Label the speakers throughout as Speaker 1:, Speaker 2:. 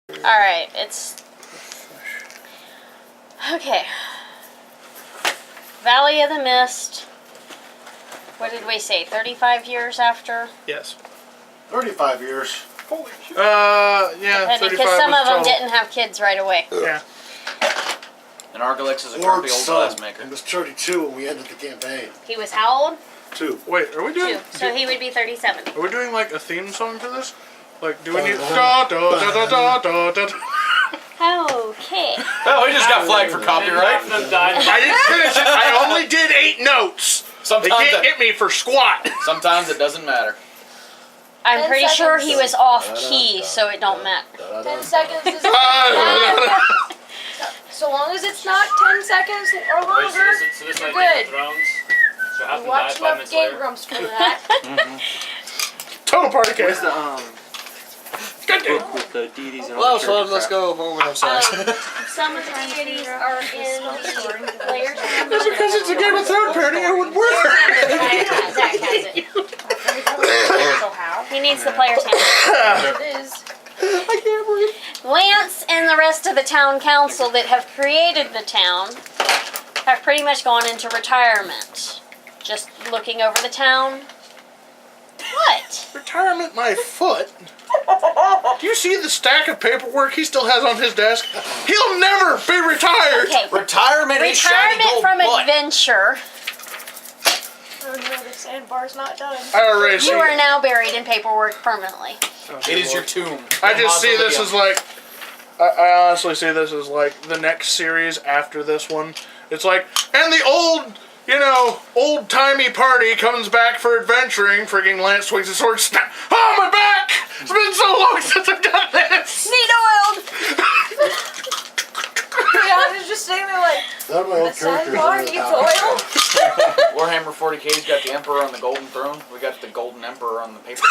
Speaker 1: Alright, it's... Okay. Valley of the Mist. What did we say? 35 years after?
Speaker 2: Yes.
Speaker 3: 35 years.
Speaker 2: Holy shit. Yeah, 35
Speaker 1: because some
Speaker 2: was
Speaker 1: of them
Speaker 2: total.
Speaker 1: didn't have kids right away.
Speaker 2: Yeah.
Speaker 4: And Argalix is a
Speaker 3: Ward's
Speaker 4: grumpy old
Speaker 3: son.
Speaker 4: glassmaker.
Speaker 3: He was 32 when we ended the campaign.
Speaker 1: He was how old?
Speaker 3: 2.
Speaker 2: Wait, are we doing...
Speaker 1: 2. So he would be 37.
Speaker 2: Are we doing like a theme song for this? Like, do we need... Da, da, da, da, da, da, da.
Speaker 1: Okay.
Speaker 4: Oh, we just got flagged for copyright.
Speaker 2: I didn't finish it. I only did 8 notes. They
Speaker 4: Sometimes,
Speaker 2: can't get me for squat.
Speaker 4: sometimes it doesn't matter.
Speaker 1: I'm
Speaker 5: 10
Speaker 1: pretty sure
Speaker 5: seconds.
Speaker 1: he was off key, so it don't matter.
Speaker 5: 10 seconds is so long as it's not 10 seconds or
Speaker 6: Wait,
Speaker 5: longer.
Speaker 6: so this
Speaker 5: you're
Speaker 6: like Game
Speaker 5: good.
Speaker 6: of Thrones? So half
Speaker 5: You
Speaker 6: them
Speaker 5: watch
Speaker 6: die 5
Speaker 5: enough
Speaker 6: minutes
Speaker 5: Game
Speaker 6: later?
Speaker 5: Grumps for that.
Speaker 2: Total party case. Good dude.
Speaker 7: With the deities and all
Speaker 4: Well,
Speaker 7: the
Speaker 4: so
Speaker 7: church
Speaker 4: let's
Speaker 7: crap.
Speaker 4: go home and have sex.
Speaker 1: Some of the deities are in the player's handbook.
Speaker 2: Just because it's a Game of Thrones party, it would work.
Speaker 1: Zach has it.
Speaker 5: So how?
Speaker 1: He needs the player's handbook.
Speaker 5: It is.
Speaker 2: I can't breathe.
Speaker 1: Lance and the rest of the town council that have created the town have pretty much gone into retirement. Just looking over the town. What?
Speaker 2: Retirement my foot. Do you see the stack of paperwork he still has on his desk? He'll never be retired.
Speaker 1: Okay.
Speaker 4: Retirement is shiny
Speaker 1: Retirement
Speaker 4: gold
Speaker 1: from
Speaker 4: butt.
Speaker 1: adventure.
Speaker 5: Oh no, the sandbar's not done.
Speaker 2: I already see.
Speaker 1: You are now buried in paperwork permanently.
Speaker 4: It is your tomb.
Speaker 2: I just see
Speaker 4: Mausoleum.
Speaker 2: this as like. I honestly see this as like the next series after this one. It's like, and the old, old-timey party comes back for adventuring. Freaking Lance swings his sword. Snap. Oh, my back! It's been so long since I've done this.
Speaker 1: Need oiled!
Speaker 5: Yeah, I was just sitting there like,
Speaker 3: None of my
Speaker 5: the
Speaker 3: old characters
Speaker 5: sandbar
Speaker 3: are in the
Speaker 5: needs
Speaker 3: town.
Speaker 5: oil.
Speaker 4: Warhammer 40k's got the Emperor on the Golden Throne. We got the Golden Emperor on the paper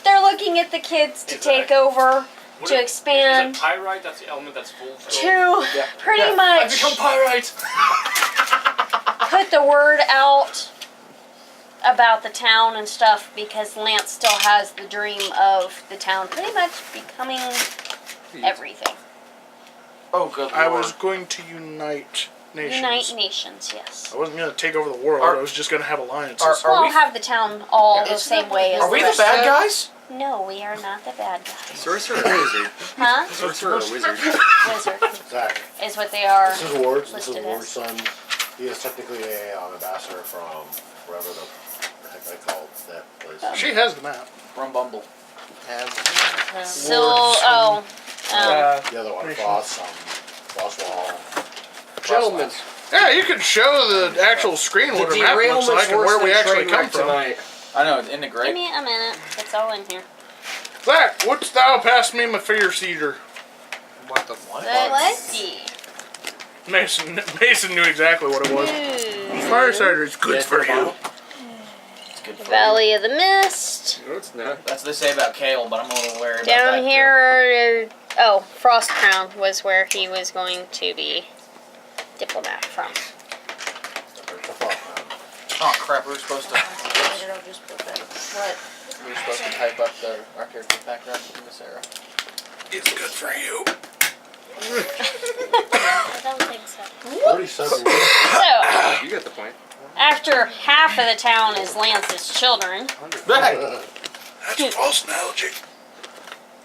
Speaker 1: They're looking at the kids to take over, to expand,
Speaker 6: Is it pyrite? That's the element that's full.
Speaker 1: to pretty
Speaker 4: I
Speaker 1: much
Speaker 4: become pyrite.
Speaker 1: put the word out about the town and stuff, because Lance still has the dream of the town pretty much becoming everything.
Speaker 4: Oh, good lord.
Speaker 2: I was going to unite nations.
Speaker 1: Unite nations, yes.
Speaker 2: I wasn't going to take over the world. I was just going to have alliances.
Speaker 4: Are
Speaker 1: We'll
Speaker 4: we-
Speaker 1: have the town all the same way as
Speaker 4: Are we the
Speaker 1: rest.
Speaker 4: bad guys?
Speaker 1: No, we are not the bad guys.
Speaker 7: Sorcerer or wizard?
Speaker 1: Huh?
Speaker 7: Sorcerer or wizard?
Speaker 1: Wizard
Speaker 3: Zach,
Speaker 1: is what they are.
Speaker 3: this is Ward's. This is
Speaker 1: listed
Speaker 3: Ward's
Speaker 1: as.
Speaker 3: son. He is technically a ambassador from wherever the heck they call that place.
Speaker 2: She has the map.
Speaker 4: Rumbumble.
Speaker 1: So,
Speaker 3: The other one,
Speaker 2: Nation.
Speaker 3: Floss Wall.
Speaker 7: Gentlemen,
Speaker 2: Yeah, you could show the actual screen
Speaker 7: the
Speaker 2: what a map looks
Speaker 7: derailment's
Speaker 2: like and
Speaker 7: worse
Speaker 2: where we
Speaker 7: than
Speaker 2: actually
Speaker 7: train
Speaker 2: come
Speaker 7: wreck
Speaker 2: from.
Speaker 7: tonight.
Speaker 4: I know, isn't it
Speaker 1: give
Speaker 4: great?
Speaker 1: me a minute. It's all in here.
Speaker 2: Zach, wouldst thou pass me my fear cedar?
Speaker 4: What the what?
Speaker 1: Let's see.
Speaker 2: Mason knew exactly what it was.
Speaker 1: Ooh.
Speaker 2: Fire cider is good
Speaker 7: Yes,
Speaker 2: for you.
Speaker 4: It's good for
Speaker 1: Valley of the Mist.
Speaker 7: No, it's not.
Speaker 4: That's what they say about kale, but I'm a little wary about
Speaker 1: Down
Speaker 4: that.
Speaker 1: here, Frost Crown was where he was going to be diplomat from.
Speaker 4: Oh crap, we were supposed to
Speaker 5: I'll just put that. What?
Speaker 4: type up our character background in this era.
Speaker 2: It's good for you.
Speaker 1: I don't think so.
Speaker 3: 47 years.
Speaker 1: So,
Speaker 7: You got the point.
Speaker 1: after half of the town is Lance's children.
Speaker 2: That's a false analogy.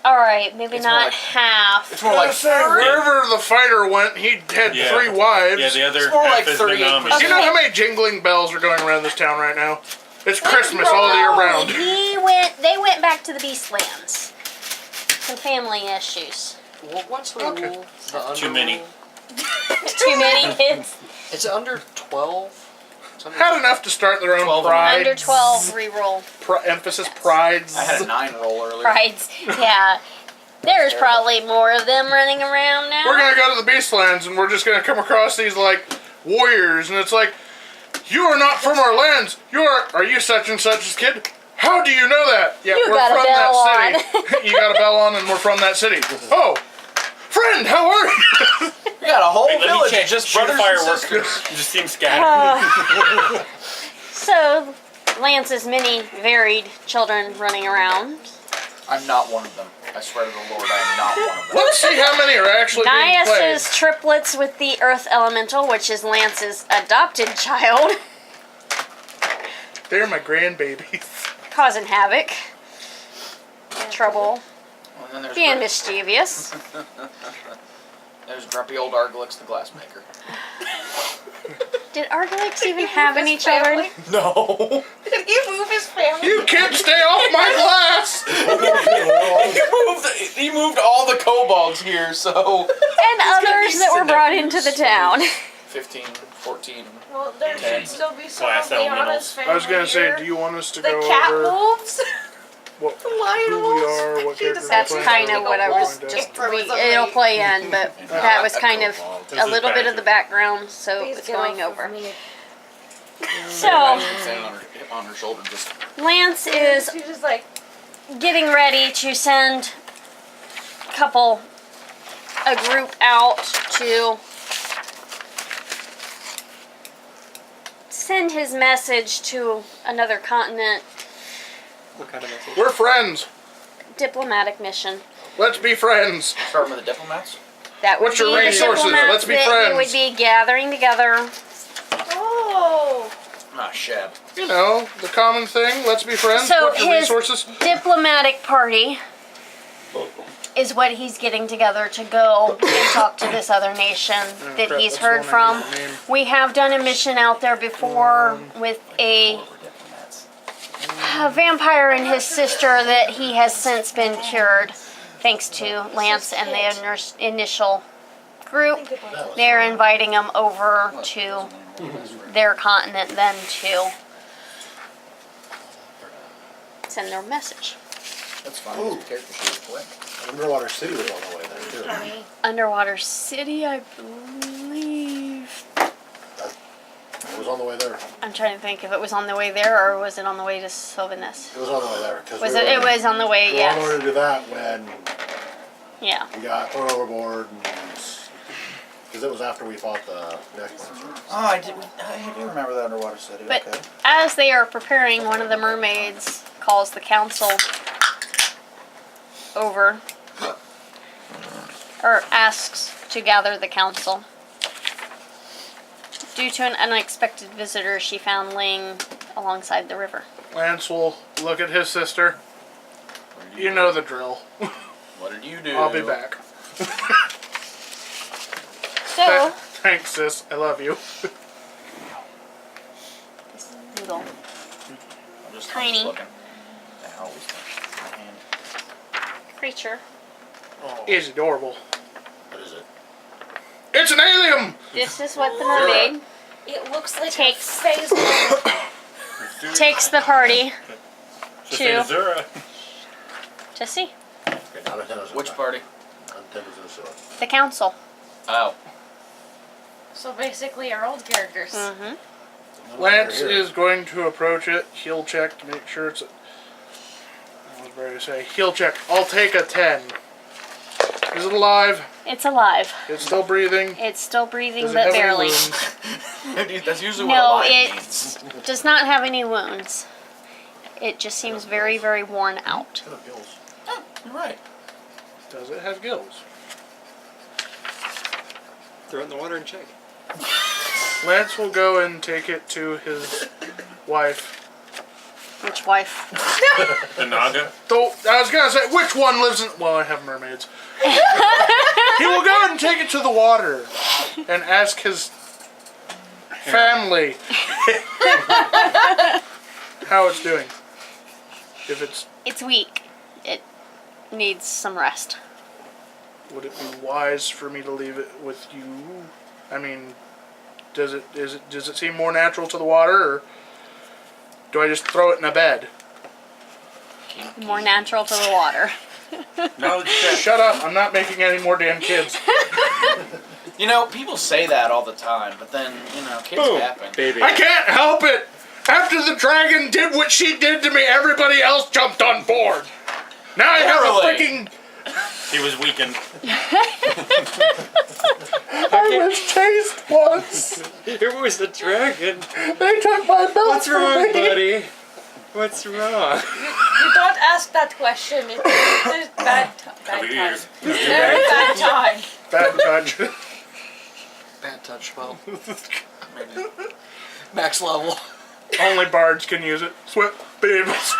Speaker 1: Alright, maybe
Speaker 4: It's
Speaker 1: not
Speaker 4: more like-
Speaker 1: half.
Speaker 4: It's more like
Speaker 2: Wherever the fighter went, he had
Speaker 6: Yeah.
Speaker 2: 3 wives.
Speaker 6: Yeah, the other
Speaker 4: It's more
Speaker 6: half
Speaker 4: like
Speaker 6: has been
Speaker 4: 38%.
Speaker 6: nominated.
Speaker 2: You know how many jingling bells are going around this town right now? It's Christmas all year round.
Speaker 1: They went back to the Beastlands. Some family issues.
Speaker 7: Well, what's the
Speaker 2: Okay.
Speaker 7: rule? The under
Speaker 6: Too many.
Speaker 7: rule?
Speaker 1: Too many kids.
Speaker 7: Is it under 12? It's under
Speaker 2: Had enough to start their own
Speaker 4: 12 and
Speaker 2: pride.
Speaker 1: Under 12 reroll.
Speaker 2: Emphasis prides.
Speaker 4: I had a 9 roll earlier.
Speaker 1: Prides. Yeah. There's probably more of them running around now.
Speaker 2: We're gonna go to the Beastlands and we're just gonna come across these like warriors, and it's like, you are not from our lands. Are you such and such's kid? How do you know that? Yeah,
Speaker 1: You
Speaker 2: we're
Speaker 1: got a
Speaker 2: from
Speaker 1: bell
Speaker 2: that city. You got a bell on, and we're from that city. Oh, friend, how are you?
Speaker 4: We got a whole
Speaker 6: Wait, let me
Speaker 4: village
Speaker 6: check.
Speaker 4: of just
Speaker 6: Shoot
Speaker 4: brothers
Speaker 6: fireworks.
Speaker 4: and sisters.
Speaker 6: You just seem scattered.
Speaker 1: So, Lance's many varied children running around.
Speaker 4: I'm not one of them. I swear to the Lord, I am not one of them.
Speaker 2: Let's see how many are actually being played.
Speaker 1: Nias is triplets with the Earth Elemental, which is Lance's adopted child,
Speaker 2: They're my grandbabies.
Speaker 1: causing havoc, trouble,
Speaker 4: And then there's,
Speaker 1: being mischievous.
Speaker 4: there's grumpy old Argalix, the glassmaker.
Speaker 1: Did Argalix even have
Speaker 5: His
Speaker 1: any children?
Speaker 5: family?
Speaker 4: No.
Speaker 5: Did he move his family?
Speaker 2: You kids stay off my glass!
Speaker 4: He moved all the kobolds here, so
Speaker 1: And others that were brought into the town.
Speaker 4: 15, 14.
Speaker 5: Well, there
Speaker 4: Okay.
Speaker 5: should still be some
Speaker 6: Glass
Speaker 5: of Liana's
Speaker 6: elementals.
Speaker 5: family
Speaker 2: I was gonna say,
Speaker 5: here.
Speaker 2: do you want us to
Speaker 5: the
Speaker 2: go
Speaker 5: cat
Speaker 2: over
Speaker 5: wolves?
Speaker 2: what,
Speaker 5: The lion
Speaker 2: who we
Speaker 5: wolves?
Speaker 2: are, what
Speaker 5: He
Speaker 2: characters
Speaker 5: decided
Speaker 1: That's
Speaker 2: we're
Speaker 5: to
Speaker 2: playing?
Speaker 1: kind of what I was
Speaker 2: Going to-
Speaker 1: just.
Speaker 5: Or was it
Speaker 1: It'll
Speaker 5: late?
Speaker 1: play in, but that was kind of a little bit of the background, so
Speaker 5: Please
Speaker 1: it's
Speaker 5: get
Speaker 1: going
Speaker 5: off of
Speaker 1: over.
Speaker 5: me.
Speaker 1: So
Speaker 4: On her shoulder, just
Speaker 1: Lance is
Speaker 5: She's just like,
Speaker 1: getting ready to send a group out to send his message to another continent.
Speaker 7: What kind of message?
Speaker 2: We're friends.
Speaker 1: Diplomatic mission.
Speaker 2: Let's be friends.
Speaker 4: starting with the diplomats.
Speaker 1: That would
Speaker 2: What's your
Speaker 1: be the
Speaker 2: resources?
Speaker 1: diplomats
Speaker 2: Let's be
Speaker 1: that
Speaker 2: friends.
Speaker 1: you would be gathering together.
Speaker 5: oh.
Speaker 4: Ah, Shab.
Speaker 2: You know, the common thing. Let's be friends.
Speaker 1: So
Speaker 2: What's your
Speaker 1: his
Speaker 2: resources?
Speaker 1: diplomatic party is what he's getting together to go and talk to this other nation that
Speaker 2: crap,
Speaker 1: he's
Speaker 2: that's
Speaker 1: heard
Speaker 2: one I
Speaker 1: from.
Speaker 2: need to name.
Speaker 1: We have done a mission out there before with a vampire and his sister that he has since been cured, thanks to Lance and the initial group. They're inviting him over to their continent then to send their message.
Speaker 4: That's fine. His character sheet is quick.
Speaker 3: Underwater City was on the way there too.
Speaker 1: Underwater City, I believe.
Speaker 3: It was on the way there.
Speaker 1: I'm trying to think if it was on the way there or was it on the way to Sylvanus.
Speaker 3: It was on the way there.
Speaker 1: Was it? It was on the way.
Speaker 3: We were on the way
Speaker 1: Yes.
Speaker 3: to do that when
Speaker 1: Yeah.
Speaker 3: we got thrown overboard, because it was after we fought the next monster.
Speaker 4: Oh, I do remember that underwater city.
Speaker 1: But as they are preparing, one of the mermaids calls the council over, or asks to gather the council. Due to an unexpected visitor she found laying alongside the river.
Speaker 2: Lance will look at his sister. You know the drill.
Speaker 4: What did you do?
Speaker 2: I'll be back.
Speaker 1: So,
Speaker 2: Thanks, sis. I love you.
Speaker 1: this little
Speaker 4: I'm just
Speaker 1: Tiny.
Speaker 4: looking. The hell was that? My hand.
Speaker 1: creature.
Speaker 2: He's adorable.
Speaker 3: What is it?
Speaker 2: It's an alien!
Speaker 1: This is what the mermaid
Speaker 5: It looks like
Speaker 1: Takes-
Speaker 5: a phase one.
Speaker 1: takes the party
Speaker 6: Just
Speaker 1: to
Speaker 6: say Azura.
Speaker 1: see.
Speaker 3: Okay, now Nintendo's
Speaker 4: Which
Speaker 3: back.
Speaker 4: party?
Speaker 3: Nintendo's in the show.
Speaker 1: The council.
Speaker 4: Oh.
Speaker 5: So basically, our old characters.
Speaker 1: Mm-hmm.
Speaker 2: Lance is going to approach it. He'll check to make sure it's a... I was ready to say. He'll check. I'll take a 10. Is it alive?
Speaker 1: It's alive.
Speaker 2: It's still breathing?
Speaker 1: It's still breathing,
Speaker 2: Does it
Speaker 1: but
Speaker 2: have any
Speaker 1: barely.
Speaker 2: wounds?
Speaker 4: That's usually
Speaker 1: No,
Speaker 4: what a lion
Speaker 1: it
Speaker 4: means.
Speaker 1: does not have any wounds. It just seems very, very worn out.
Speaker 3: Kind of gills.
Speaker 4: Oh, you're right.
Speaker 2: Does it have gills?
Speaker 7: Throw it in the water and check.
Speaker 2: Lance will go and take it to his wife.
Speaker 1: Which wife?
Speaker 6: The Naga.
Speaker 2: Though, I was gonna say, which one lives in... Well, I have mermaids. He will go and take it to the water and ask his family how it's doing. If it's...
Speaker 1: It's weak. It needs some rest.
Speaker 2: Would it be wise for me to leave it with you? I mean, does it seem more natural to the water, or do I just throw it in a bed?
Speaker 1: More natural to the water.
Speaker 6: Knowledge check.
Speaker 2: Shut up! I'm not making any more damn kids.
Speaker 4: You know, people say that all the time, but then, you know, kids
Speaker 6: Boom,
Speaker 4: happen.
Speaker 6: baby.
Speaker 2: I can't help it. After the dragon did what she did to me, everybody else jumped on board. Now I have
Speaker 4: Really?
Speaker 2: a freaking...
Speaker 6: He was weakened.
Speaker 2: I was chased once.
Speaker 7: It was the dragon.
Speaker 2: They took my belt
Speaker 7: What's
Speaker 2: from
Speaker 7: wrong,
Speaker 2: me.
Speaker 7: buddy? What's wrong?
Speaker 5: You don't ask that question. It's bad time.
Speaker 6: Cover your ears.
Speaker 5: Very bad time.
Speaker 2: Bad touch.
Speaker 8: Bad touch spell. Max level.
Speaker 2: Only bards can use it. Sweat babies.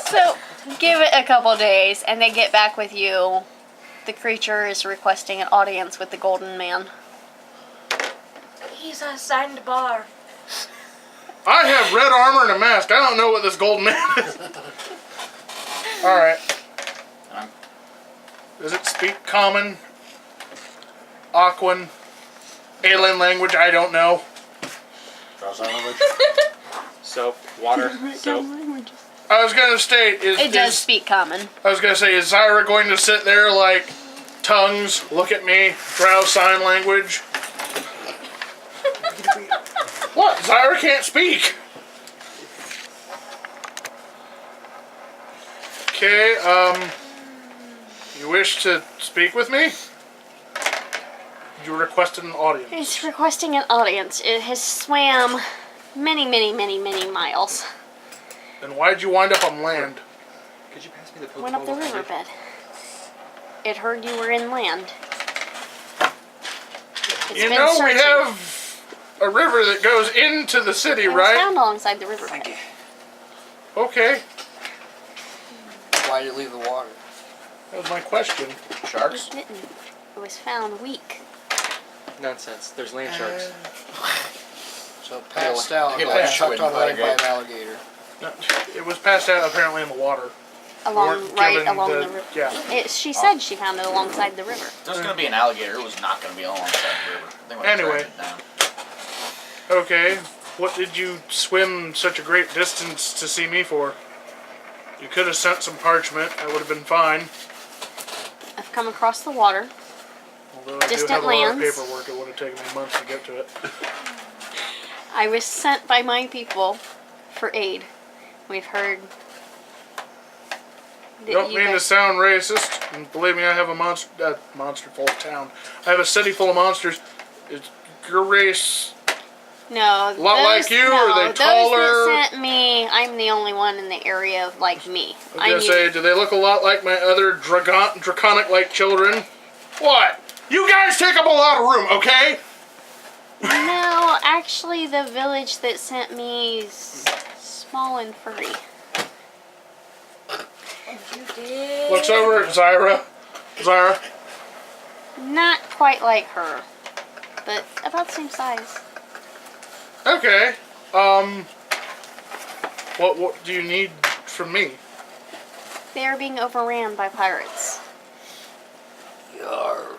Speaker 1: So, give it a couple days, and they get back with you. The creature is requesting an audience with the Golden Man.
Speaker 5: He's a sandbar.
Speaker 2: I have red armor and a mask. I don't know what this golden man is. Alright. Does it speak common? Aquan? Alien language? I don't know.
Speaker 3: Draw sign language.
Speaker 7: Soap, water, soap.
Speaker 2: I was gonna state,
Speaker 1: It does speak common.
Speaker 2: I was gonna say, is Zyra going to sit there like tongues, look at me, drow sign language? What? Zyra can't speak. Okay, you wish to speak with me? You requested an audience.
Speaker 1: It's requesting an audience. It has swam many, many, many, many miles.
Speaker 2: Then why'd you wind up on land?
Speaker 7: Could you pass me the Pokeball?
Speaker 1: Went up the
Speaker 7: behind me?
Speaker 1: riverbed. It heard you were inland. It's
Speaker 2: You
Speaker 1: been
Speaker 2: know, we
Speaker 1: searching.
Speaker 2: have a river that goes into the city,
Speaker 1: It was
Speaker 2: right?
Speaker 1: found alongside the river.
Speaker 7: Thank you.
Speaker 2: Okay,
Speaker 8: Why did it leave the water?
Speaker 2: that was my question.
Speaker 1: It was
Speaker 4: Sharks?
Speaker 1: bitten. It was found weak.
Speaker 7: Nonsense. There's land sharks.
Speaker 8: So it passed out
Speaker 4: Hey,
Speaker 8: and got
Speaker 4: Pat,
Speaker 8: chucked on
Speaker 4: Squid,
Speaker 8: land by an
Speaker 4: Bugger.
Speaker 8: alligator.
Speaker 2: No, it was passed out apparently in the water.
Speaker 1: Along,
Speaker 2: weren't
Speaker 1: right
Speaker 2: given
Speaker 1: along
Speaker 2: the-
Speaker 1: the river.
Speaker 2: yeah.
Speaker 1: She said she found it alongside the river.
Speaker 4: If there was going to be an alligator, it was not going to be alongside the river. They would have
Speaker 2: Anyway.
Speaker 4: dragged it down.
Speaker 2: Okay, what did you swim such a great distance to see me for? You could have sent some parchment. That would have been fine.
Speaker 1: I've come across the water.
Speaker 2: Although I do
Speaker 1: Distant
Speaker 2: have a lot of
Speaker 1: lands.
Speaker 2: paperwork, it would have taken me months to get to it.
Speaker 1: I was sent by my people for aid. We've heard that
Speaker 2: Don't
Speaker 1: you
Speaker 2: mean to
Speaker 1: guys-
Speaker 2: sound racist, and believe me, I have a monster full of town. I have a city full of monsters. Is your race
Speaker 1: No,
Speaker 2: lot like you, or are they
Speaker 1: Those
Speaker 2: taller?
Speaker 1: that sent me, I'm the only one in the area like me.
Speaker 2: I was gonna say, do they look a lot like my other draconic-like children? What? You guys take up a lot of room, okay?
Speaker 1: No, actually, the village that sent me is small and furry.
Speaker 5: You did.
Speaker 2: Looks over at Zyra. Zyra,
Speaker 1: Not quite like her, but about the same size.
Speaker 2: okay. What do you need from me?
Speaker 1: They are being overran by pirates.
Speaker 8: Yarg.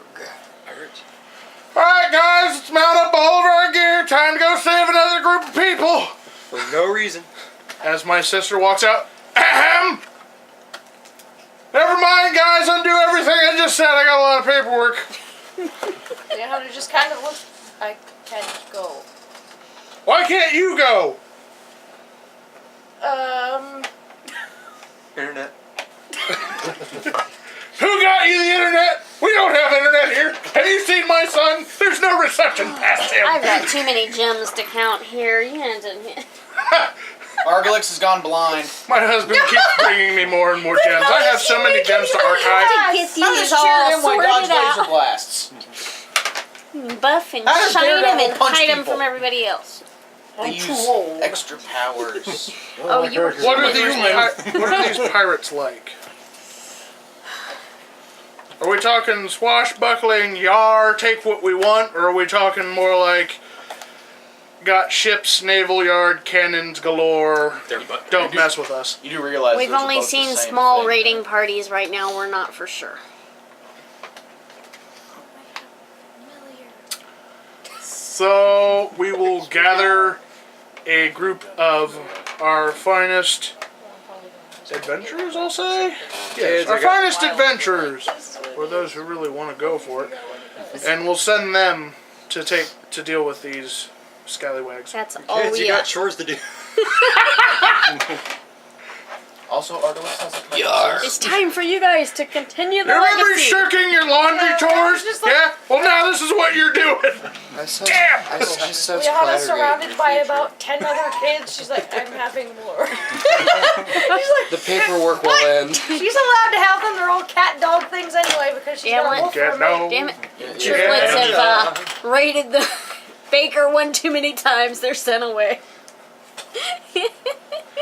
Speaker 7: Pirate.
Speaker 2: Alright guys, let's mount up all of our gear. Time to go save another group of people.
Speaker 7: For no reason.
Speaker 2: As my sister walks out, ahem! Never mind guys, undo everything I just said. I got a lot of paperwork.
Speaker 5: You know, it just kind of looks. I can't go.
Speaker 2: Why can't you go?
Speaker 7: Internet.
Speaker 2: Who got you the internet? We don't have internet here. Have you seen my son? There's no reception past him.
Speaker 1: I've got too many gems to count here. You had to.
Speaker 4: Argalix has gone blind.
Speaker 2: My husband keeps bringing me more and more gems. I have so many gems to archive.
Speaker 1: Get
Speaker 4: I'm
Speaker 1: these
Speaker 4: just cheering him
Speaker 1: all
Speaker 4: when he dodges
Speaker 1: sorted
Speaker 4: laser
Speaker 1: out.
Speaker 4: blasts.
Speaker 1: Buff and
Speaker 4: How does
Speaker 1: shine them
Speaker 4: Daredevil
Speaker 1: and
Speaker 4: punch
Speaker 1: hide them
Speaker 4: people?
Speaker 1: from everybody else.
Speaker 4: They use extra powers.
Speaker 1: Oh, you were
Speaker 2: What are
Speaker 1: human.
Speaker 2: what are these pirates like? Are we talking swashbuckling, yar, take what we want, or are we talking more like got ships, naval yard, cannons galore, don't mess with us?
Speaker 4: You do realize
Speaker 1: We've
Speaker 4: those are
Speaker 1: only
Speaker 4: both the
Speaker 1: seen
Speaker 4: same
Speaker 1: small
Speaker 4: thing,
Speaker 1: raiding
Speaker 4: right?
Speaker 1: parties right now. We're not for sure.
Speaker 2: So we will gather a group of our finest adventurers, I'll say? Yes, our finest adventurers, or those who really want to go for it. And we'll send them to deal with these scallywags.
Speaker 1: That's all
Speaker 7: Kids,
Speaker 1: we
Speaker 7: you got
Speaker 1: got.
Speaker 7: chores to do.
Speaker 4: Also, Artemis has a title.
Speaker 8: Yar.
Speaker 1: It's time for you guys to continue the
Speaker 2: You remember
Speaker 1: legacy.
Speaker 2: shirking your laundry
Speaker 5: Yeah,
Speaker 2: chores?
Speaker 5: just like-
Speaker 2: Yeah? Well, now this is what you're doing.
Speaker 8: I sense,
Speaker 2: Damn!
Speaker 8: I sense
Speaker 5: We had us
Speaker 8: Clattergate
Speaker 5: surrounded
Speaker 8: in
Speaker 5: by
Speaker 8: the future.
Speaker 5: about 10 other kids. She's like, I'm having more. She's like,
Speaker 8: The paperwork will end.
Speaker 5: she's allowed to have them. They're all cat and dog things anyway because she's
Speaker 1: Yeah,
Speaker 5: got a
Speaker 1: what?
Speaker 5: wolf
Speaker 2: Get
Speaker 5: for a mate.
Speaker 2: no.
Speaker 1: Damn it.
Speaker 4: Yeah.
Speaker 1: Triplets have raided the baker one too many times. They're sent away.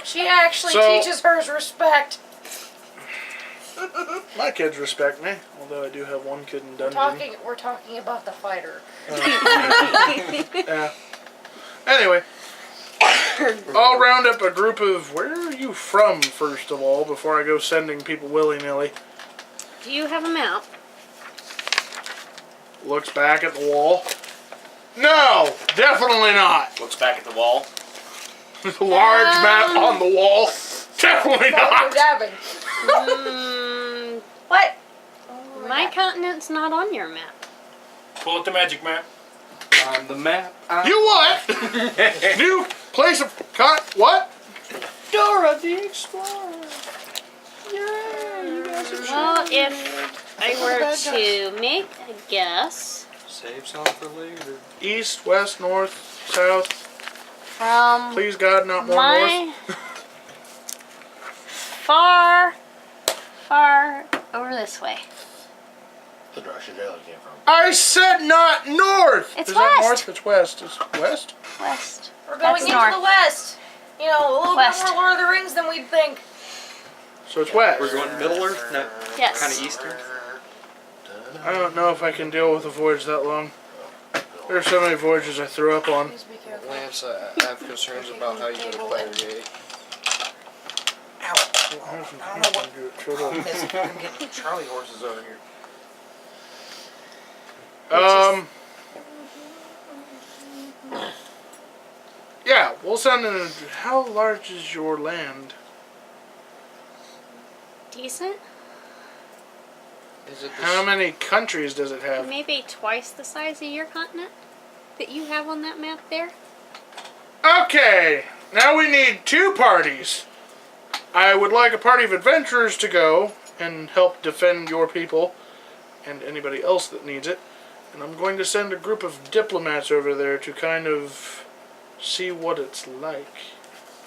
Speaker 5: She actually
Speaker 2: So-
Speaker 5: teaches hers respect.
Speaker 2: My kids respect me, although I do have one kid in dungeon.
Speaker 5: We're talking about the fighter.
Speaker 2: Yeah. Anyway, I'll round up a group of. Where are you from, first of all, before I go sending people willy nilly?
Speaker 1: Do you have a map?
Speaker 2: Looks back at the wall. No, definitely not.
Speaker 6: Looks back at the wall.
Speaker 2: Large map on the wall. Definitely
Speaker 5: Stop
Speaker 2: not.
Speaker 5: dabbing.
Speaker 1: Mm,
Speaker 5: What?
Speaker 1: my continent's not on your map.
Speaker 6: Pull up the magic map.
Speaker 7: On the map.
Speaker 2: You what? New place of what?
Speaker 8: Dora the Explorer. Yeah, you guys are
Speaker 1: Well, if I were to make a guess
Speaker 7: Save some for later.
Speaker 2: East, west, north, south.
Speaker 1: from
Speaker 2: Please God, not more
Speaker 1: my
Speaker 2: north.
Speaker 1: far over this way.
Speaker 3: The direction Jalen came from.
Speaker 2: I said not north.
Speaker 1: It's
Speaker 2: Is that
Speaker 1: west.
Speaker 2: north? It's west. It's west.
Speaker 1: West.
Speaker 5: We're going
Speaker 1: That's
Speaker 5: into
Speaker 1: north.
Speaker 5: the west. You know, a little
Speaker 1: West.
Speaker 5: bit more Lord of the Rings than we'd think.
Speaker 2: So it's west.
Speaker 7: We're going Middle Earth, not
Speaker 1: Yes.
Speaker 7: kind of Eastern.
Speaker 2: I don't know if I can deal with a voyage that long. There's so many voyages I threw up on.
Speaker 5: Please be careful.
Speaker 8: Lance, I have concerns about how you go to Clattergate.
Speaker 4: Charlie horses over here.
Speaker 2: Yeah, we'll send in. How large is your land?
Speaker 1: Decent.
Speaker 8: Is it this?
Speaker 2: How many countries does it have?
Speaker 1: Maybe twice the size of your continent that you have on that map there.
Speaker 2: Okay, now we need two parties. I would like a party of adventurers to go and help defend your people and anybody else that needs it. And I'm going to send a group of diplomats over there to kind of see what it's like.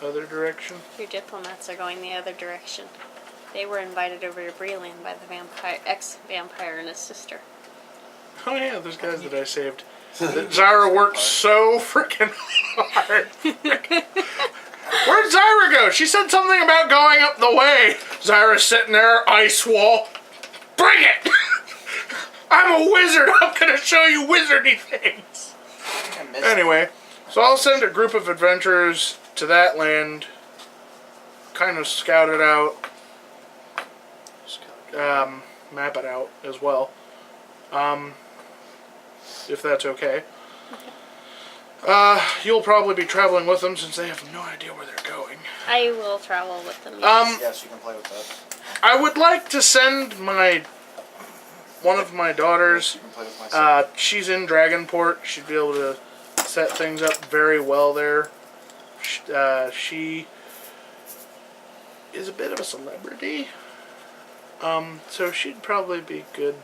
Speaker 2: Other direction?
Speaker 1: Your diplomats are going the other direction. They were invited over to Breland by the vampire, ex-vampire and his sister.
Speaker 2: Oh yeah, those guys that I saved. Zyra worked so freaking hard. Where'd Zyra go? She said something about going up the way. Zyra's sitting there, ice wall. Bring it! I'm a wizard. I'm gonna show you wizardy things. Anyway, so I'll send a group of adventurers to that land, kind of scout it out, map it out as well, if that's okay. You'll probably be traveling with them since they have no idea where they're going.
Speaker 1: I will travel with them. Yes.
Speaker 4: Yes, you can play with that.
Speaker 2: I would like to send one of my daughters.
Speaker 4: You can play with my son.
Speaker 2: She's in Dragonport. She'd be able to set things up very well there. She is a bit of a celebrity. So she'd probably be good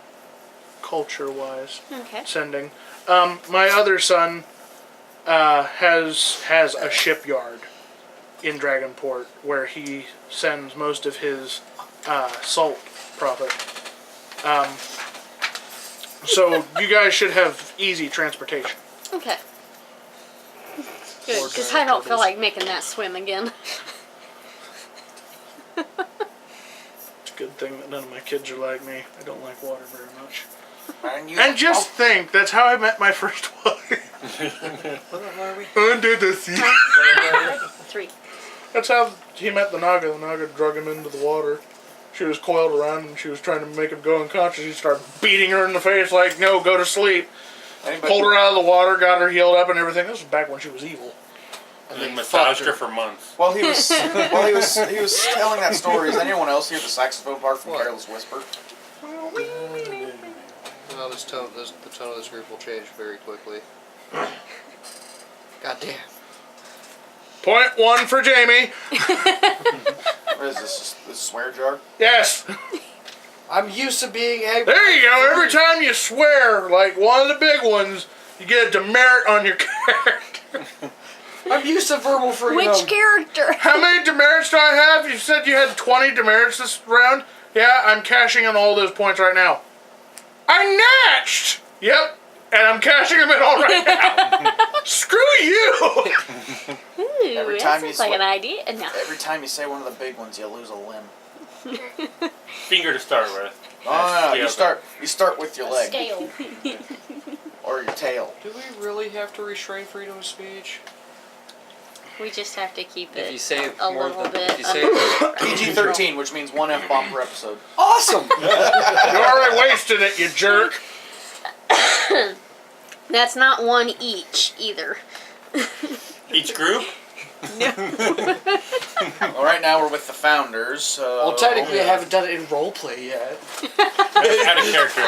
Speaker 2: culture-wise
Speaker 1: Okay.
Speaker 2: sending. My other son has a shipyard in Dragonport where he sends most of his salt profit. So you guys should have easy transportation.
Speaker 1: Okay. Good, because I don't feel like making that swim again.
Speaker 2: It's a good thing that none of my kids are like me. I don't like water very much.
Speaker 4: And
Speaker 2: And just think, that's how I met my first wife. Under the sea.
Speaker 1: 3.
Speaker 2: That's how he met the Naga. The Naga drug him into the water. She was coiled around and she was trying to make him go unconscious. He started beating her in the face like, no, go to sleep. Pulled her out of the water, got her healed up and everything. This was back when she was evil.
Speaker 6: And then massaged her for months.
Speaker 4: While he was telling that story, does anyone else hear the saxophone part from Careless Whisper?
Speaker 8: No, the tone of this group will change very quickly. God damn.
Speaker 2: Point 1 for Jamie.
Speaker 4: What is this? This swear jar?
Speaker 2: Yes.
Speaker 7: I'm used to being a.
Speaker 2: There you go. Every time you swear, like one of the big ones, you get a demerit on your character.
Speaker 7: I'm used to verbal freedom.
Speaker 1: Which character?
Speaker 2: How many demerits do I have? You said you had 20 demerits this round? Yeah, I'm cashing in all those points right now. I natched! Yep, and I'm cashing them in all right now. Screw you!
Speaker 1: Ooh,
Speaker 4: Every
Speaker 1: that
Speaker 4: time you
Speaker 1: sounds like an
Speaker 4: swear-
Speaker 1: idea. No.
Speaker 4: Every time you say one of the big ones, you lose a limb.
Speaker 6: Finger to start with.
Speaker 4: Oh, no,
Speaker 6: Yeah,
Speaker 4: you start with your leg
Speaker 5: Scale.
Speaker 4: or your tail.
Speaker 7: Do we really have to restrain freedom of speech?
Speaker 1: We just have to keep
Speaker 8: If
Speaker 1: it
Speaker 8: you say
Speaker 1: a
Speaker 8: more
Speaker 1: little
Speaker 8: than,
Speaker 1: bit.
Speaker 8: if you say
Speaker 4: PG-13, which means 1 F-bomb per episode.
Speaker 7: Awesome.
Speaker 2: You already wasted it, you jerk.
Speaker 1: That's not one each either.
Speaker 6: Each group?
Speaker 4: Well, right now we're with the founders.
Speaker 7: Well, technically, I haven't done it in roleplay yet.
Speaker 6: Add a character.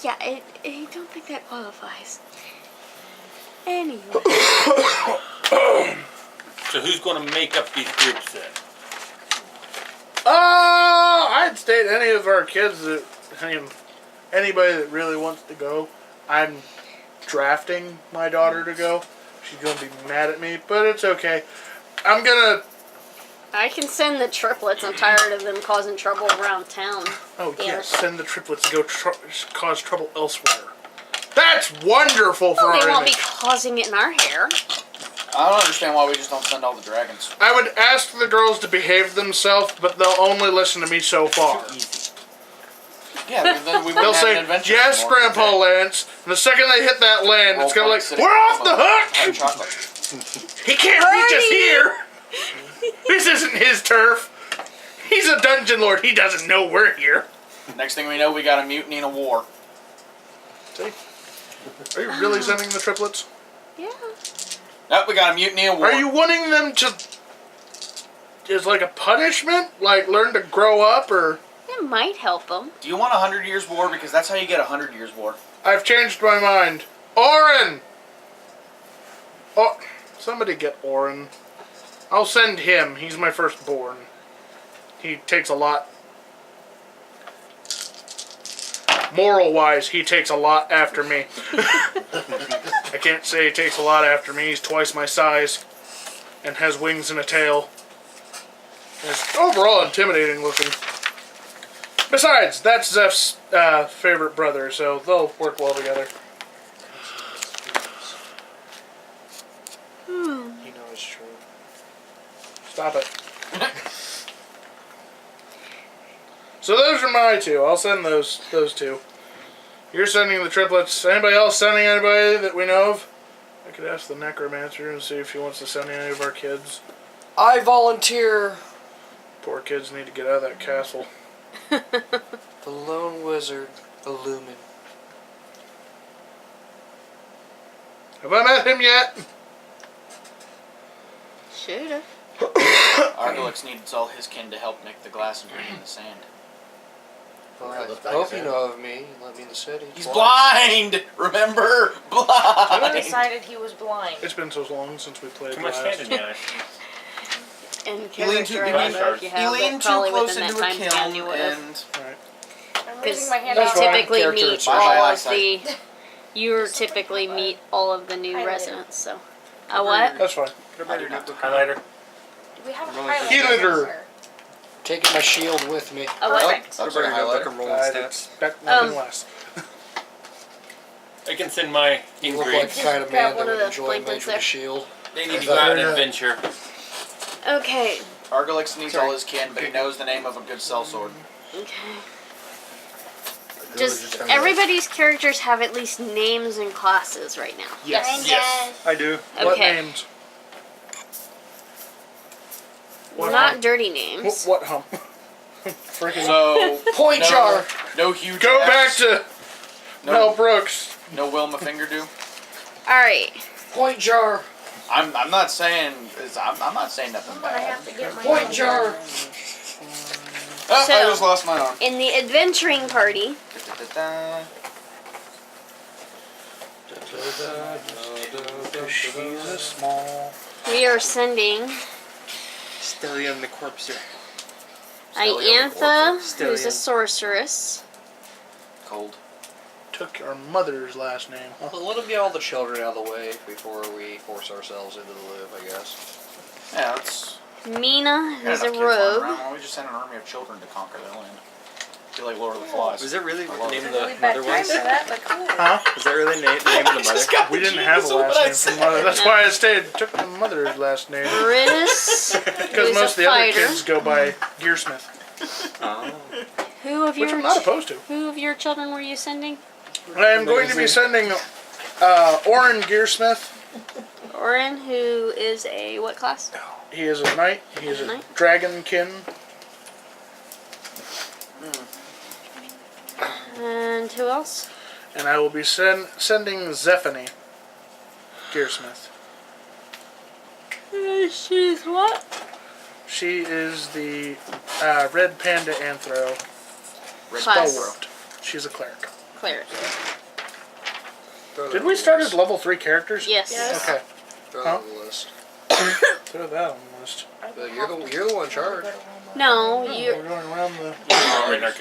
Speaker 1: Yeah, I don't think that qualifies. Anyway.
Speaker 6: So who's going to make up these groups then?
Speaker 2: I'd state any of our kids that, anybody that really wants to go. I'm drafting my daughter to go. She's going to be mad at me, but it's okay. I'm going to,
Speaker 1: I can send the triplets. I'm tired of them causing trouble around town.
Speaker 2: oh
Speaker 1: Yeah.
Speaker 2: yes, send the triplets to go cause trouble elsewhere. That's wonderful for
Speaker 1: Well, they
Speaker 2: our
Speaker 1: won't be
Speaker 2: image.
Speaker 1: causing it in our hair.
Speaker 4: I don't understand why we just don't send all the dragons.
Speaker 2: I would ask the girls to behave themselves, but they'll only listen to me so far.
Speaker 4: Yeah, then we
Speaker 2: They'll
Speaker 4: wouldn't have an
Speaker 2: say,
Speaker 4: adventure
Speaker 2: yes,
Speaker 4: anymore.
Speaker 2: Grandpa Lance. And the second they hit that land, it's going to
Speaker 4: Role-playing
Speaker 2: like,
Speaker 4: sitting
Speaker 2: we're off
Speaker 4: on
Speaker 2: the
Speaker 4: hot
Speaker 2: hook!
Speaker 4: chocolate.
Speaker 2: He can't reach us here! This isn't his turf. He's a dungeon lord. He doesn't know we're here.
Speaker 4: Next thing we know, we got a mutiny and a war.
Speaker 2: See? Are you really sending the triplets?
Speaker 1: Yeah.
Speaker 4: Nope, we got a mutiny and a war.
Speaker 2: Are you wanting them to, as like a punishment? Like learn to grow up, or?
Speaker 1: It might help them.
Speaker 4: Do you want a 100 Years' War? Because that's how you get a 100 Years' War.
Speaker 2: I've changed my mind. Orin! Oh, somebody get Orin. I'll send him. He's my firstborn. He takes a lot. Moral-wise, he takes a lot after me. I can't say he takes a lot after me. He's twice my size. And has wings and a tail. And is overall intimidating looking. Besides, that's Zeph's favorite brother, so they'll work well together.
Speaker 7: You know it's true.
Speaker 2: Stop it. So those are my two. I'll send those two. You're sending the triplets. Anybody else sending anybody that we know of? I could ask the necromancer and see if he wants to send any of our kids.
Speaker 7: I volunteer.
Speaker 2: Poor kids need to get out of that castle.
Speaker 7: The Lone Wizard, Illumin.
Speaker 2: Have I met him yet?
Speaker 1: Should've.
Speaker 4: Argolix needs all his kin to help nick the glass and bring in the sand.
Speaker 7: Well,
Speaker 3: Yeah,
Speaker 7: I
Speaker 3: look back
Speaker 7: hope
Speaker 3: at
Speaker 7: you
Speaker 3: him.
Speaker 7: know of me. You let me in the city.
Speaker 4: He's
Speaker 7: twice.
Speaker 4: blind! Remember?
Speaker 5: Who
Speaker 4: Blind!
Speaker 5: decided he was blind?
Speaker 2: It's been so long since we played
Speaker 6: Too much
Speaker 2: last.
Speaker 6: sand in the eyes.
Speaker 1: And
Speaker 4: He leaned too,
Speaker 1: character, I
Speaker 4: he
Speaker 1: don't
Speaker 4: leaned,
Speaker 1: know if you
Speaker 4: he
Speaker 1: have,
Speaker 4: leaned
Speaker 1: but
Speaker 4: too
Speaker 1: probably
Speaker 4: close
Speaker 1: within
Speaker 4: into
Speaker 1: that
Speaker 4: a
Speaker 1: time span
Speaker 4: kiln
Speaker 1: you would've.
Speaker 2: Alright.
Speaker 4: and
Speaker 5: I'm
Speaker 1: Because
Speaker 5: raising my hand
Speaker 1: you
Speaker 5: up.
Speaker 7: fine.
Speaker 1: typically
Speaker 7: Character
Speaker 1: meet
Speaker 7: choice.
Speaker 1: all of
Speaker 4: Eyesight.
Speaker 1: the. You typically meet all of the new
Speaker 5: Highlighter.
Speaker 1: residents, so. A what?
Speaker 2: That's fine.
Speaker 4: I do not.
Speaker 6: Highlighter.
Speaker 5: We have a
Speaker 7: Really
Speaker 5: highlighter.
Speaker 2: Healer.
Speaker 5: sir.
Speaker 7: Taking my shield with me.
Speaker 1: A what?
Speaker 5: Perfect.
Speaker 4: That's what a highlighter.
Speaker 8: I'm rolling
Speaker 2: I'd
Speaker 8: stats.
Speaker 2: expect nothing
Speaker 1: Um,
Speaker 2: less.
Speaker 6: I can send my
Speaker 7: You look like
Speaker 6: ingredients.
Speaker 7: the kind of
Speaker 1: Just
Speaker 7: man
Speaker 1: grab one
Speaker 7: that
Speaker 1: of
Speaker 7: would
Speaker 1: the
Speaker 7: enjoy a
Speaker 1: blankets
Speaker 7: mage with
Speaker 1: there.
Speaker 7: a shield.
Speaker 6: They need to go out and adventure.
Speaker 1: Okay.
Speaker 4: Argolix needs all his kin, but he knows the name of a good sellsword.
Speaker 1: Okay.
Speaker 3: It was
Speaker 1: Does
Speaker 3: just kinda-
Speaker 1: everybody's characters have at least names and classes right now?
Speaker 5: Yes.
Speaker 6: Yes.
Speaker 7: I do.
Speaker 2: What
Speaker 1: Okay.
Speaker 2: names?
Speaker 1: Well,
Speaker 2: What
Speaker 1: not
Speaker 2: hump?
Speaker 1: dirty names.
Speaker 2: What hump? Freaking.
Speaker 4: So,
Speaker 7: Point
Speaker 4: no,
Speaker 7: jar.
Speaker 4: no huge
Speaker 2: Go
Speaker 4: Fs,
Speaker 2: back to Mel
Speaker 4: no,
Speaker 2: Brooks.
Speaker 4: no Wilma Fingerdew.
Speaker 1: Alright.
Speaker 7: Point jar.
Speaker 4: I'm not saying I'm not saying nothing
Speaker 5: I'm gonna
Speaker 4: bad.
Speaker 5: have to get my
Speaker 7: Point jar.
Speaker 4: Oh, I
Speaker 1: So-
Speaker 4: just lost my arm.
Speaker 1: In the adventuring party,
Speaker 4: Da-da-da-da.
Speaker 2: She's a small.
Speaker 1: we are sending
Speaker 9: Stellium the Corpser.
Speaker 1: Iantha, who's
Speaker 9: Stellium.
Speaker 1: a sorceress.
Speaker 4: Cold.
Speaker 2: Took our mother's last name. Huh?
Speaker 8: Well, let them get all the children out of the way before we force ourselves into the loop, I guess.
Speaker 4: Yeah, that's.
Speaker 1: Mina, who's a
Speaker 4: Got enough kids running
Speaker 1: rogue.
Speaker 4: around. Why don't we just send an army of children to conquer the land? Feel like Lord of the Flies.
Speaker 9: Was that really what the name of
Speaker 5: Really
Speaker 9: the
Speaker 5: bad
Speaker 9: mother
Speaker 5: time
Speaker 9: was?
Speaker 5: for that, but cool.
Speaker 2: Huh?
Speaker 9: Was that really the name of the mother?
Speaker 2: We didn't have a last name for mother. That's why I stayed. Took the mother's last name.
Speaker 1: Britus,
Speaker 2: Because
Speaker 1: who's
Speaker 2: most of
Speaker 1: a
Speaker 2: the other
Speaker 1: fighter.
Speaker 2: kids go by Gearsmith,
Speaker 9: Oh.
Speaker 1: Who of
Speaker 2: which
Speaker 1: your
Speaker 2: I'm not opposed to.
Speaker 1: who of your children were you sending?
Speaker 2: I am going to be sending Oren Gearsmith.
Speaker 1: Orin, who is a what class?
Speaker 2: He is a knight. He is a
Speaker 1: Knight?
Speaker 2: dragonkin.
Speaker 1: And who else?
Speaker 2: And I will be sending Zephany Gearsmith.
Speaker 1: She's what?
Speaker 2: She is the red panda anthro
Speaker 1: Class.
Speaker 2: stalwart. She's a cleric.
Speaker 1: Cleric.
Speaker 8: Throw that
Speaker 2: Did
Speaker 8: on
Speaker 2: we
Speaker 8: the
Speaker 2: start
Speaker 8: list.
Speaker 2: as level 3 characters?
Speaker 1: Yes.
Speaker 5: Yes.
Speaker 2: Okay.
Speaker 8: Throw that on the list.
Speaker 2: Throw that on the list.
Speaker 8: You're the one in charge.
Speaker 1: No,
Speaker 2: We're
Speaker 1: you.
Speaker 2: going around the.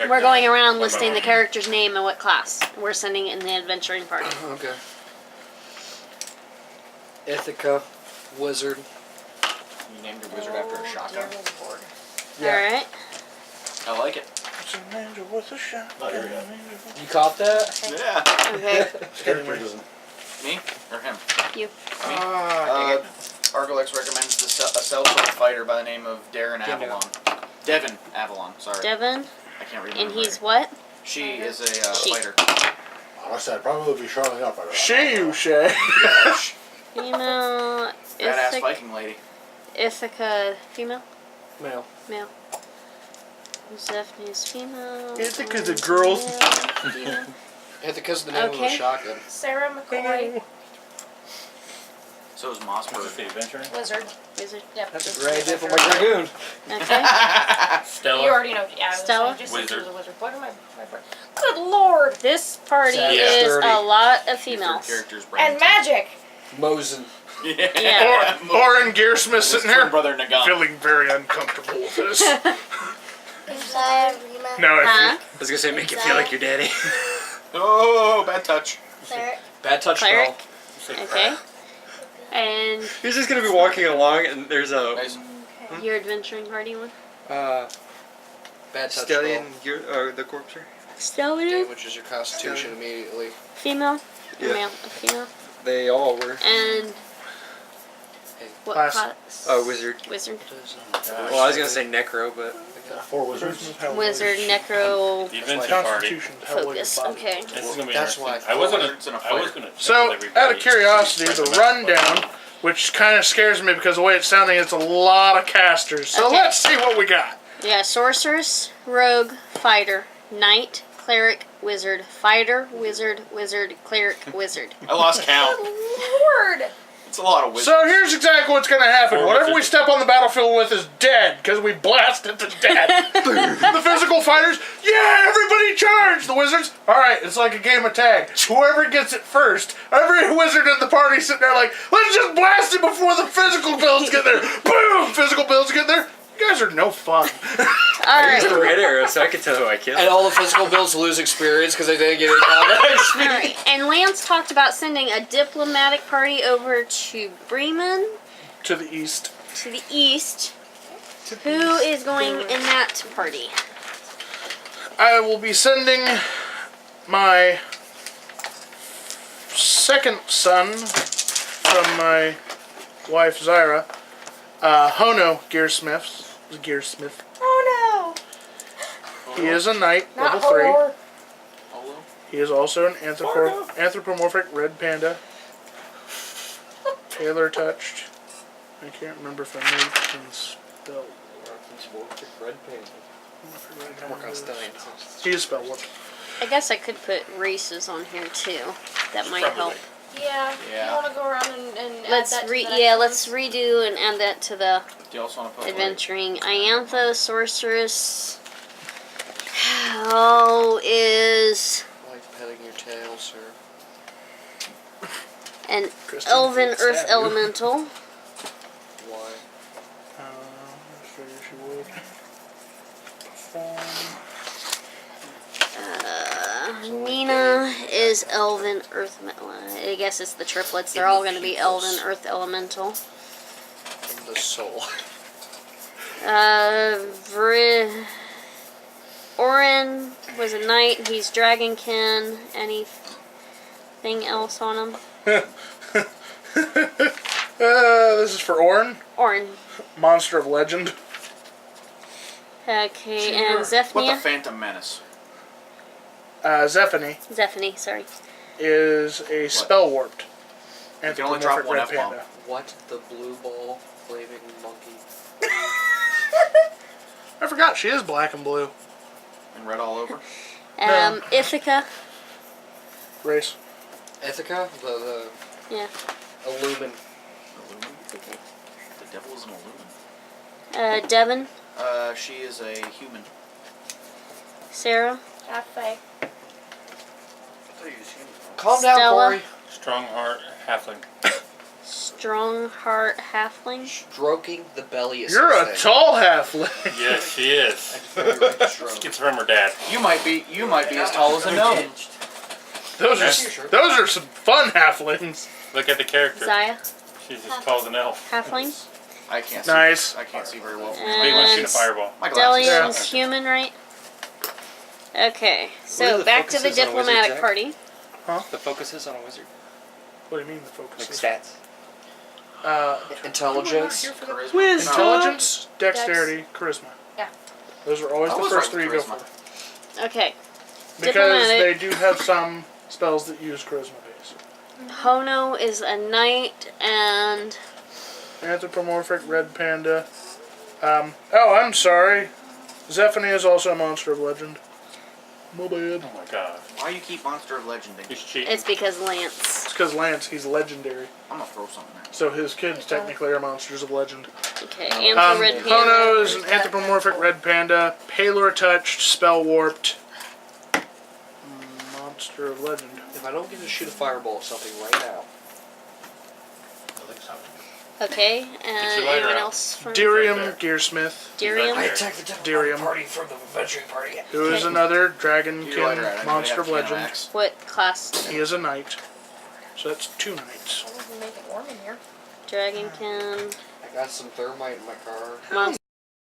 Speaker 1: We're going around listing the character's name and what class. We're sending it in the adventuring party.
Speaker 8: Okay. Ithaca, wizard.
Speaker 4: You named your wizard after a shotgun.
Speaker 2: Yeah.
Speaker 1: All right.
Speaker 4: I like it.
Speaker 2: It's an angel with a shot.
Speaker 3: Oh, here we go.
Speaker 8: You caught that?
Speaker 4: Yeah.
Speaker 1: Okay.
Speaker 2: Anyway.
Speaker 4: Me or him?
Speaker 1: You.
Speaker 4: Argolex recommends a sellsword fighter by the name of Darren Avalon. Devin Avalon. Sorry.
Speaker 1: Devin,
Speaker 4: I can't read.
Speaker 1: and he's what?
Speaker 4: She is a
Speaker 1: She.
Speaker 4: fighter.
Speaker 3: Honestly, I'd probably be showing up.
Speaker 2: She, you Shay.
Speaker 1: Female.
Speaker 4: Badass Viking lady.
Speaker 1: Ithaca, female?
Speaker 8: Male.
Speaker 1: Male. Zephany is female.
Speaker 2: Ithaca's a girl.
Speaker 1: Female.
Speaker 8: Ithaca's the name of
Speaker 1: Okay.
Speaker 8: a shotgun.
Speaker 5: Sarah McCoy,
Speaker 4: So is
Speaker 6: What's
Speaker 4: Mossberg.
Speaker 6: the adventure?
Speaker 5: wizard.
Speaker 1: Wizard.
Speaker 5: Yep.
Speaker 8: That's a great idea for my dragoon.
Speaker 1: Okay.
Speaker 6: Stella.
Speaker 5: You already know. Yeah,
Speaker 1: Stella?
Speaker 5: I just said she was
Speaker 6: Wizard.
Speaker 5: a wizard. What am I? Good lord!
Speaker 1: This party
Speaker 8: Yeah.
Speaker 1: is
Speaker 8: Sturdy.
Speaker 1: a lot of
Speaker 4: Your
Speaker 1: females.
Speaker 4: character's
Speaker 5: And
Speaker 4: Brandon.
Speaker 5: magic.
Speaker 8: Mosin.
Speaker 1: Yeah.
Speaker 2: Oren Gearsmith sitting
Speaker 4: Twin
Speaker 2: here,
Speaker 4: brother Nagan.
Speaker 2: feeling very uncomfortable with this. No,
Speaker 1: Huh?
Speaker 9: I was gonna say, make you feel like your daddy.
Speaker 4: Oh, bad touch.
Speaker 8: Bad touch
Speaker 1: Cleric.
Speaker 8: spell.
Speaker 1: Okay. And
Speaker 9: He's just gonna be walking along, and there's a
Speaker 4: Nice.
Speaker 1: your adventuring party one?
Speaker 8: Bad touch
Speaker 9: Stellium,
Speaker 8: spell.
Speaker 9: the Corpser.
Speaker 1: Stallion?
Speaker 8: Damages your constitution immediately.
Speaker 1: Female?
Speaker 9: Yeah.
Speaker 1: Male? A female?
Speaker 9: They all were.
Speaker 1: And what
Speaker 2: Class.
Speaker 1: class?
Speaker 9: Oh, wizard.
Speaker 1: Wizard.
Speaker 9: Well, I was gonna say necro, but
Speaker 3: 4 wizards.
Speaker 1: Wizard, necro,
Speaker 6: The adventure party.
Speaker 2: Constitution.
Speaker 1: focus. Okay.
Speaker 6: This is gonna be
Speaker 8: That's
Speaker 6: interesting.
Speaker 8: why
Speaker 6: I was gonna.
Speaker 4: Wizards and a
Speaker 6: I was
Speaker 4: fighter.
Speaker 6: gonna. check
Speaker 2: So,
Speaker 6: with everybody.
Speaker 2: out of curiosity, the rundown, which kind of scares me because the way it's sounding, it's a lot of casters. So
Speaker 1: Okay.
Speaker 2: let's see what we got.
Speaker 1: Yeah, sorceress, rogue, fighter, knight, cleric, wizard, fighter, wizard, wizard, cleric, wizard.
Speaker 4: I lost count.
Speaker 5: Lord.
Speaker 4: It's a lot of wizards.
Speaker 2: So here's exactly what's going to happen.
Speaker 6: Four
Speaker 2: Whatever we
Speaker 6: wizards.
Speaker 2: step on the battlefield with is dead because we blast it to death. The physical fighters, yeah, everybody charge. The wizards, all right, it's like a game of tag. Whoever gets it first, every wizard in the party sitting there like, let's just blast it before the physical builds get there. Boom, physical builds get there. You guys are no fun.
Speaker 1: Alright.
Speaker 9: it's a red arrow, so I can tell who I killed.
Speaker 8: And all the physical builds lose experience because they didn't get any combat.
Speaker 1: Alright. And Lance talked about sending a diplomatic party over to Bremen,
Speaker 2: To the east.
Speaker 1: to the east. Who is going in that party?
Speaker 2: I will be sending my second son from my wife Zyra, Hono Gearsmith.
Speaker 5: Oh
Speaker 2: He is a knight,
Speaker 5: no! Not
Speaker 2: level 3.
Speaker 5: horror.
Speaker 4: Olo?
Speaker 2: He is also an anthropomorphic red panda. Taylor touched. I can't remember if I made it spell.
Speaker 8: Red paint. Work on stallions.
Speaker 2: He is spell warped.
Speaker 1: I guess I could put races on here too. That might help.
Speaker 5: Yeah.
Speaker 4: Yeah.
Speaker 5: You want to go around and
Speaker 1: Let's
Speaker 5: add that to the next
Speaker 1: let's redo and add that to the
Speaker 4: Do you also want to put like,
Speaker 1: adventuring. Iantha, sorceress. How is
Speaker 8: Like petting your tail, sir.
Speaker 1: an
Speaker 2: Kristen
Speaker 1: elven
Speaker 2: would
Speaker 1: earth
Speaker 2: stab you.
Speaker 1: elemental?
Speaker 8: Why?
Speaker 1: Nina is Elven Earth. I guess it's the triplets. They're all going to be Elven Earth Elemental.
Speaker 8: In the soul.
Speaker 1: Orin was a knight. He's Dragonkin. Anything else on him?
Speaker 2: This is for Orin,
Speaker 1: Orin.
Speaker 2: monster of legend.
Speaker 1: Okay, and
Speaker 4: What the
Speaker 1: Zephania.
Speaker 4: Phantom Menace?
Speaker 1: Zephany, sorry.
Speaker 2: is a spell warped.
Speaker 4: You can only drop
Speaker 2: Anthropomorphic
Speaker 4: one
Speaker 2: red
Speaker 4: F-bomb.
Speaker 2: panda.
Speaker 8: What the blue ball flaming monkey?
Speaker 2: I forgot she is black and blue.
Speaker 4: And red all over?
Speaker 1: Ithaca.
Speaker 2: Race.
Speaker 8: Ithaca? The
Speaker 1: Yeah.
Speaker 8: Illumin.
Speaker 4: Illumin?
Speaker 1: Okay.
Speaker 4: The devil is an Illumin.
Speaker 1: Devon.
Speaker 4: She is a human.
Speaker 1: Sarah.
Speaker 5: Halfway.
Speaker 8: Calm down,
Speaker 1: Stella.
Speaker 8: Corey.
Speaker 6: Strong heart, halfling.
Speaker 1: Strongheart Halfling.
Speaker 8: Stroking the belly is
Speaker 2: You're a
Speaker 8: something.
Speaker 2: tall halfling.
Speaker 6: Yes, she is.
Speaker 8: Stroke.
Speaker 6: Gets from her dad.
Speaker 4: You might be as tall as a gnome.
Speaker 2: Those are some fun halflings.
Speaker 6: Look at the character.
Speaker 1: Zaya.
Speaker 6: She's as tall as an elf.
Speaker 1: Halfling.
Speaker 4: I can't see.
Speaker 2: Nice.
Speaker 4: I can't see very well.
Speaker 6: Big one shoot a fireball.
Speaker 4: My glasses.
Speaker 1: Delian's human, right? Okay,
Speaker 9: What are
Speaker 1: so
Speaker 9: the
Speaker 1: back to the
Speaker 9: focuses on a wizard,
Speaker 1: diplomatic
Speaker 9: Zach?
Speaker 1: party.
Speaker 9: The focus is on a wizard.
Speaker 2: What do you mean the focus?
Speaker 9: Like
Speaker 2: is?
Speaker 9: stats.
Speaker 8: Intelligence.
Speaker 4: Charisma.
Speaker 2: Intelligence, dexterity, charisma.
Speaker 5: Yeah.
Speaker 2: Those are always
Speaker 4: I
Speaker 2: the
Speaker 4: was
Speaker 2: first
Speaker 4: right
Speaker 2: three
Speaker 4: with
Speaker 2: you go
Speaker 4: charisma.
Speaker 2: for.
Speaker 1: Okay.
Speaker 2: Because
Speaker 1: Diplomatic.
Speaker 2: they do have some spells that use charisma base.
Speaker 1: Hono is a knight, and
Speaker 2: Anthropomorphic red panda. Oh, I'm sorry. Zephany is also a monster of legend. My bad.
Speaker 6: Oh my god.
Speaker 4: Why you keep Monster of Legending?
Speaker 6: He's cheating.
Speaker 1: it's because Lance.
Speaker 2: It's because Lance, he's legendary.
Speaker 4: I'm gonna throw something at you.
Speaker 2: So his kids technically are monsters of legend.
Speaker 1: Okay, Anther Red Panda.
Speaker 2: Hono is an anthropomorphic red panda. Palor touched, spell warped. Monster of legend.
Speaker 8: If I don't get to shoot a fireball at something right now,
Speaker 1: Okay,
Speaker 6: your
Speaker 1: and
Speaker 6: lighter
Speaker 1: anyone
Speaker 6: out.
Speaker 1: else from
Speaker 2: Dirium Gearsmith,
Speaker 1: Dirium?
Speaker 6: Right
Speaker 8: attack the
Speaker 2: Dirium.
Speaker 8: party from the adventuring party.
Speaker 2: who is
Speaker 1: Okay.
Speaker 2: another
Speaker 4: Get your lighter out.
Speaker 2: dragonkin
Speaker 4: Anybody
Speaker 2: monster
Speaker 4: have
Speaker 2: of
Speaker 4: a can
Speaker 2: legend.
Speaker 4: axe?
Speaker 1: What class?
Speaker 2: He is a knight. So that's 2 knights.
Speaker 5: Make it warm in here.
Speaker 1: Dragonkin.
Speaker 8: I got some thermite in my car.
Speaker 1: Monster